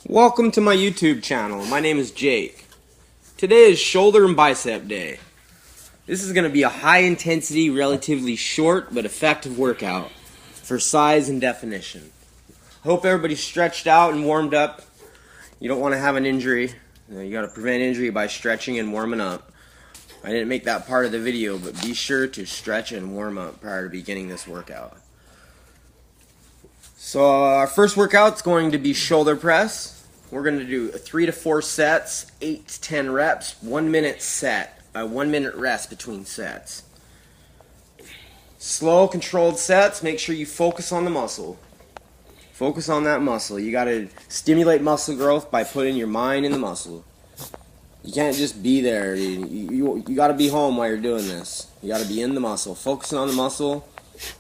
Welcome to my YouTube channel. My name is Jake. Today is shoulder and bicep day. This is going to be a high intensity, relatively short but effective workout for size and definition. Hope everybody's stretched out and warmed up. You don't want to have an injury. You got to prevent injury by stretching and warming up. I didn't make that part of the video, but be sure to stretch and warm up prior to beginning this workout. So our first workout is going to be shoulder press. We're going to do 3 to 4 sets, 8 to 10 reps, 1 minute set, 1 minute rest between sets. Slow, controlled sets. Make sure you focus on the muscle. Focus on that muscle. You got to stimulate muscle growth by putting your mind in the muscle. You can't just be there. You got to be home while you're doing this. You got to be in the muscle. Focusing on the muscle.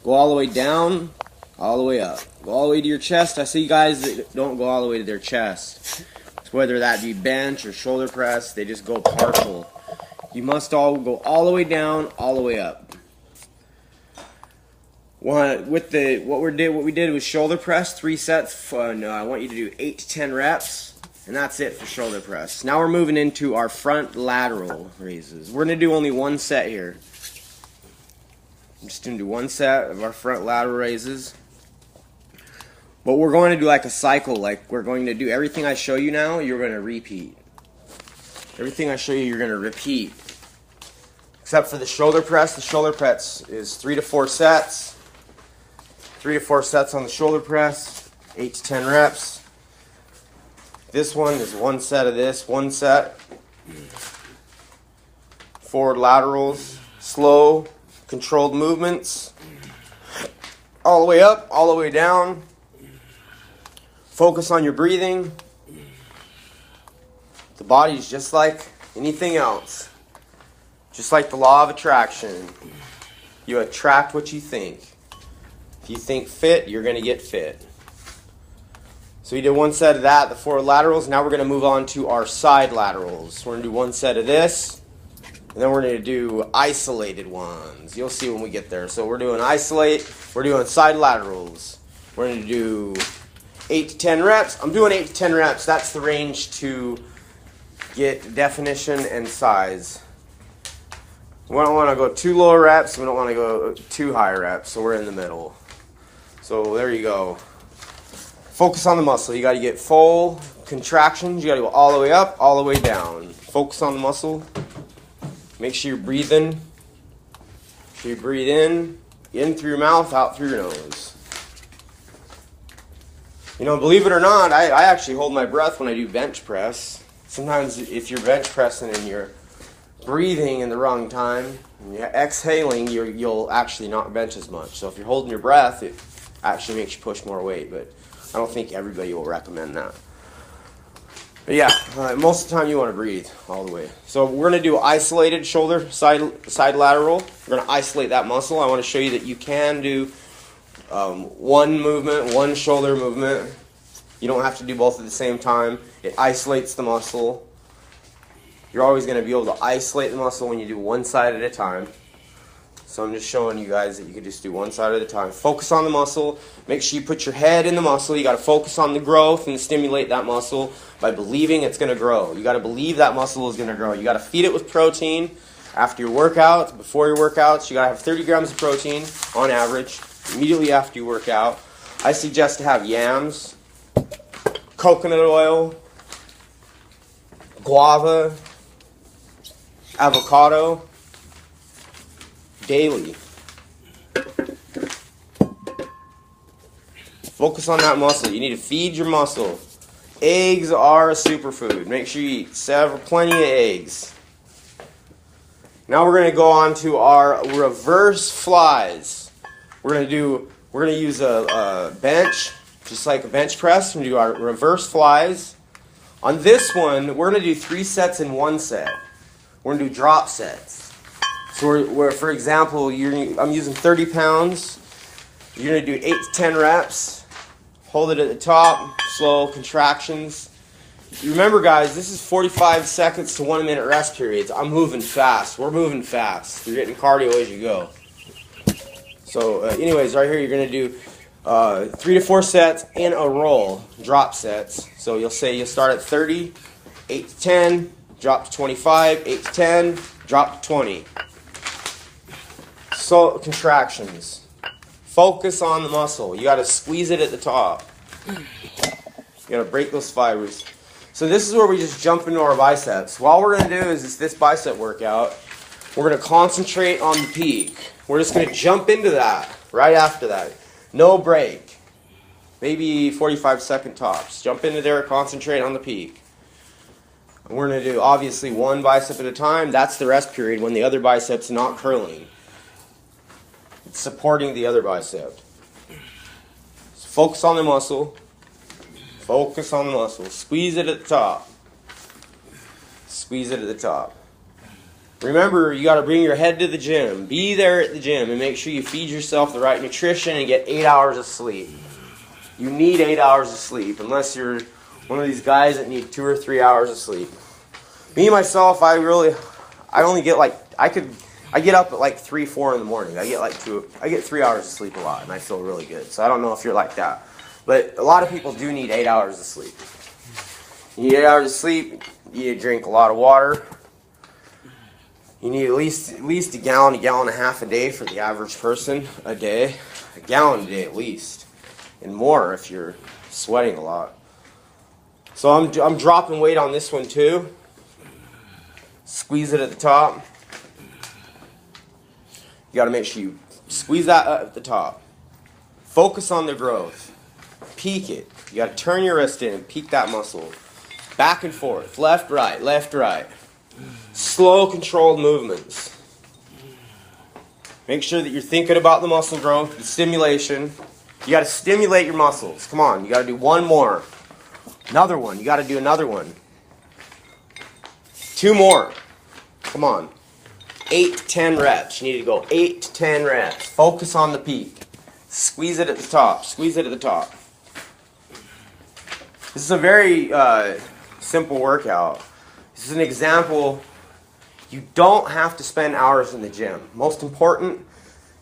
Go all the way down, all the way up. Go all the way to your chest. I see guys that don't go all the way to their chest. Whether that be bench or shoulder press, they just go partial. You must all go all the way down, all the way up. What we did was shoulder press, 3 sets. I want you to do 8 to 10 reps, and that's it for shoulder press. Now we're moving into our front lateral raises. We're going to do only 1 set here. I'm just going to do 1 set of our front lateral raises. But we're going to do like a cycle. Like we're going to do everything I show you now, you're going to repeat. Everything I show you, you're going to repeat. Except for the shoulder press. The shoulder press is 3 to 4 sets. 3 to 4 sets on the shoulder press. 8 to 10 reps. This one is 1 set of this. 1 set. Forward laterals. Slow, controlled movements. All the way up, all the way down. Focus on your breathing. The body's just like anything else. Just like the law of attraction. You attract what you think. If you think fit, you're going to get fit. So we did 1 set of that, the forward laterals. Now we're going to move on to our side laterals. We're going to do 1 set of this. And then we're going to do isolated ones. You'll see when we get there. So we're doing isolate. We're doing side laterals. We're going to do 8 to 10 reps. I'm doing 8 to 10 reps. That's the range to get definition and size. We don't want to go too low reps. We don't want to go too high reps. So we're in the middle. So there you go. Focus on the muscle. You got to get full contractions. You got to go all the way up, all the way down. Focus on the muscle. Make sure you're breathing. Make sure you breathe in through your mouth, out through your nose. You know, believe it or not, I actually hold my breath when I do bench press. Sometimes if you're bench pressing and you're breathing in the wrong time, and you're exhaling, you'll actually not bench as much. So if you're holding your breath, it actually makes you push more weight. But I don't think everybody will recommend that. But yeah, most of the time you want to breathe all the way. So we're going to do isolated shoulder side lateral. We're going to isolate that muscle. I want to show you that you can do 1 movement, 1 shoulder movement. You don't have to do both at the same time. It isolates the muscle. You're always going to be able to isolate the muscle when you do 1 side at a time. So I'm just showing you guys that you can just do 1 side at a time. Focus on the muscle. Make sure you put your head in the muscle. You got to focus on the growth and stimulate that muscle by believing it's going to grow. You got to believe that muscle is going to grow. You got to feed it with protein after your workouts, before your workouts. You got to have 30 grams of protein on average immediately after you work out. I suggest to have yams, coconut oil, guava, avocado daily. Focus on that muscle. You need to feed your muscle. Eggs are a superfood. Make sure you eat plenty of eggs. Now we're going to go on to our reverse flies. We're going to use a bench, just like a bench press. We're going to do our reverse flies. On this one, we're going to do 3 sets in 1 set. We're going to do drop sets. So for example, I'm using 30 pounds. You're going to do 8 to 10 reps. Hold it at the top, slow contractions. Remember guys, this is 45 seconds to 1 minute rest periods. I'm moving fast. We're moving fast. You're getting cardio as you go. So anyways, right here you're going to do 3 to 4 sets in a roll, drop sets. So you'll say you'll start at 30, 8 to 10, drop to 25, 8 to 10, drop to 20. So contractions. Focus on the muscle. You got to squeeze it at the top. You got to break those fibers. So this is where we just jump into our biceps. What we're going to do is this bicep workout. We're going to concentrate on the peak. We're just going to jump into that right after that. No break. Maybe 45-second tops. Jump into there, concentrate on the peak. And we're going to do, obviously, one bicep at a time. That's the rest period when the other bicep's not curling. It's supporting the other bicep. So focus on the muscle. Focus on the muscle. Squeeze it at the top. Squeeze it at the top. Remember, you got to bring your head to the gym. Be there at the gym and make sure you feed yourself the right nutrition and get 8 hours of sleep. You need 8 hours of sleep, unless you're one of these guys that need 2 or 3 hours of sleep. Me, myself, I only get I get up at like 3, 4 in the morning. I get 3 hours of sleep a lot, and I feel really good. So I don't know if you're like that. But a lot of people do need 8 hours of sleep. You need 8 hours of sleep. You need to drink a lot of water. You need at least a gallon and a half a day for the average person a day. A gallon a day at least. And more if you're sweating a lot. So I'm dropping weight on this one too. Squeeze it at the top. You got to make sure you squeeze that up at the top. Focus on the growth. Peak it. You got to turn your wrist in and peak that muscle. Back and forth. Left, right, left, right. Slow, controlled movements. Make sure that you're thinking about the muscle growth, the stimulation. You got to stimulate your muscles. Come on, you got to do one more. Another one. You got to do another one. 2 more. Come on. 8 to 10 reps. You need to go 8 to 10 reps. Focus on the peak. Squeeze it at the top. Squeeze it at the top. This is a very simple workout. This is an example. You don't have to spend hours in the gym. Most important,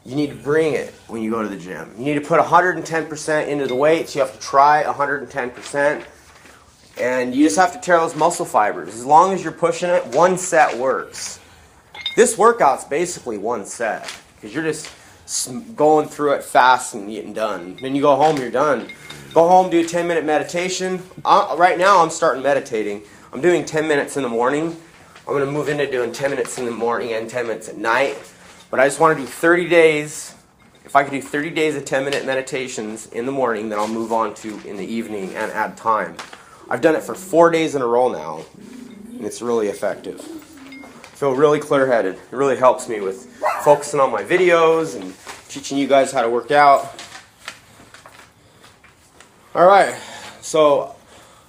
you need to bring it when you go to the gym. You need to put 110% into the weights. You have to try 110%. And you just have to tear those muscle fibers. As long as you're pushing it, 1 set works. This workout's basically 1 set. Because you're just going through it fast and getting done. Then you go home, you're done. Go home, do a 10-minute meditation. Right now I'm starting meditating. I'm doing 10 minutes in the morning. I'm going to move into doing 10 minutes in the morning and 10 minutes at night. But I just want to do 30 days. If I can do 30 days of 10-minute meditations in the morning, then I'll move on to in the evening and add time. I've done it for 4 days in a row now, and it's really effective. I feel really clear-headed. It really helps me with focusing on my videos and teaching you guys how to work out. Alright, so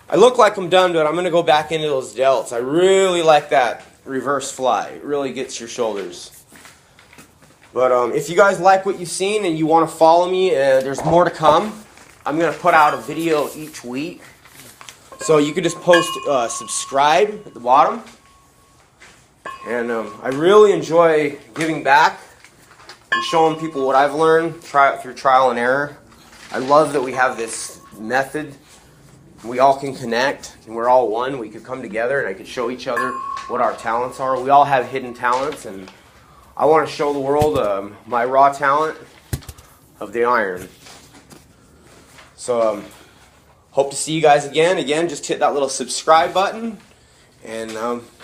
I look like I'm done, but I'm going to go back into those delts. I really like that reverse fly. It really gets your shoulders. But if you guys like what you've seen and you want to follow me, there's more to come. I'm going to put out a video each week. So you could just post subscribe at the bottom. And I really enjoy giving back and showing people what I've learned through trial and error. I love that we have this method. We all can connect, and we're all one. We could come together, and I could show each other what our talents are. We all have hidden talents, and I want to show the world my raw talent of the iron. So, hope to see you guys again. Again, just hit that little subscribe button, and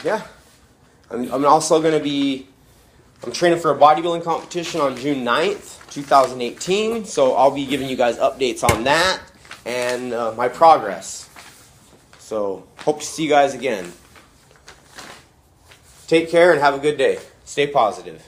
yeah. I'm also going to be, I'm training for a bodybuilding competition on June 9th, 2018, so I'll be giving you guys updates on that and my progress. So, hope to see you guys again. Take care and have a good day. Stay positive.